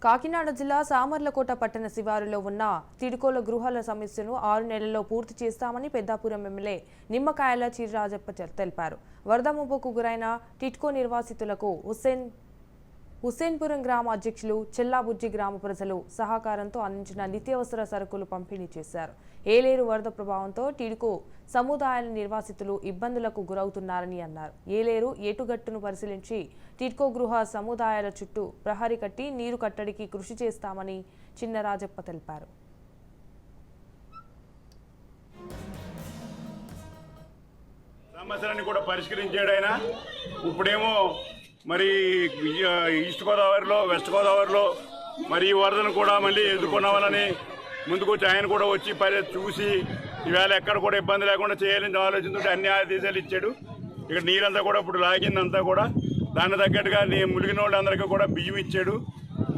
కాకినాడ జిల్లా సామర్లకోట పట్టణ శివారులో ఉన్న తిడుకోల గృహాల సమస్యను 6 నెలల్లో పూర్తి చేస్తామని పెద్దాపురం ఎమ్మెల్యే నిమ్మకాయల చిర్రాజప్ప తెలిపారు. వరద ముప్పుకు గురైన టిట్కో నిర్వాసితులకు హుస్సేన్పురం గ్రామ అధ్యక్షులు చెల్లాబుజ్జి గ్రామ ప్రజలు సహకారంతో అందించిన నిత్యావసర సరుకులు పంపిణీ చేశారు. ఏలేరు వరద ప్రభావంతో టిడ్కో సముదాయాల నిర్వాసితులు ఇబ్బందులకు గురవుతున్నారని అన్నారు. ఏలేరు ఏటుగట్టును పరిశీలించి టిడ్కో గృహ సముదాయాల చుట్టూ ప్రహరీ కట్టి నీరు కట్టడికి కృషి చేస్తామని చిన్నరాజప్ప తెలిపారు. సమస్యలన్నీ కూడా పరిష్కరించాడైనా ఇప్పుడేమో మరి ఈస్ట్ గోదావరిలో వెస్ట్ గోదావరిలో మరి ఈ వరదను కూడా మళ్ళీ ఎదుర్కొన్నామని ముందుకొచ్చి ఆయన కూడా వచ్చి చూసి ఈవేళ ఎక్కడ కూడా ఇబ్బంది లేకుండా చేయాలని ఆలోచించుంటే అన్ని ఆదేశాలు ఇచ్చాడు. ఇక్కడ నీరంతా కూడా ఇప్పుడు లాగిందంతా కూడా దాన్ని తగ్గట్టుగా ములిగిన వాళ్ళందరికీ కూడా బియ్యం ఇచ్చాడు.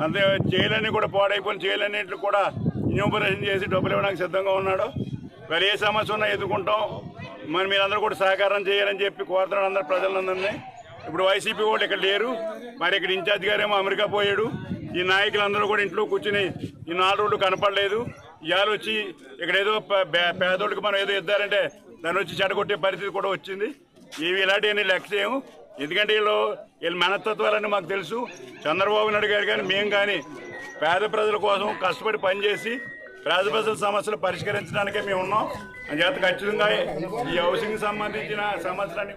అంతే చేయలన్నీ కూడా పాడైపోయిన చేయలన్నింటికి కూడా ఇన్యూపరేషన్ చేసి డబ్బులు ఇవ్వడానికి సిద్ధంగా ఉన్నాడు. మరి ఏ సమస్య ఉన్నా ఎదుర్కొంటాం. మరి మీరందరూ కూడా సహకారం చేయాలని చెప్పి కోరుతున్నాడు అందరు ప్రజలందరినీ. ఇప్పుడు వైసీపీ వాళ్ళు ఇక్కడ లేరు, మరి ఇక్కడ ఇన్ఛార్జ్ గారేమో అమెరికా పోయాడు. ఈ నాయకులందరూ కూడా ఇంట్లో కూర్చుని ఈ 4 రోజులు కనపడలేదు. ఇవాళ వచ్చి ఇక్కడ ఏదో పేదోళ్ళకి మనం ఏదో ఇద్దారంటే దాన్ని వచ్చి చెడగొట్టే పరిస్థితి కూడా వచ్చింది. ఇవి ఇలాంటివన్నీ లెక్క చేయము. ఎందుకంటే వీళ్ళ మనస్తత్వాలన్నీ మాకు తెలుసు. చంద్రబాబు నాయుడు గారు కానీ మేము కానీ పేద ప్రజల కోసం కష్టపడి పనిచేసి పేద ప్రజల సమస్యలు పరిష్కరించడానికే మేము ఉన్నాం. అని చేత ఖచ్చితంగా ఈ హౌసింగ్ సంబంధించిన సమస్యలని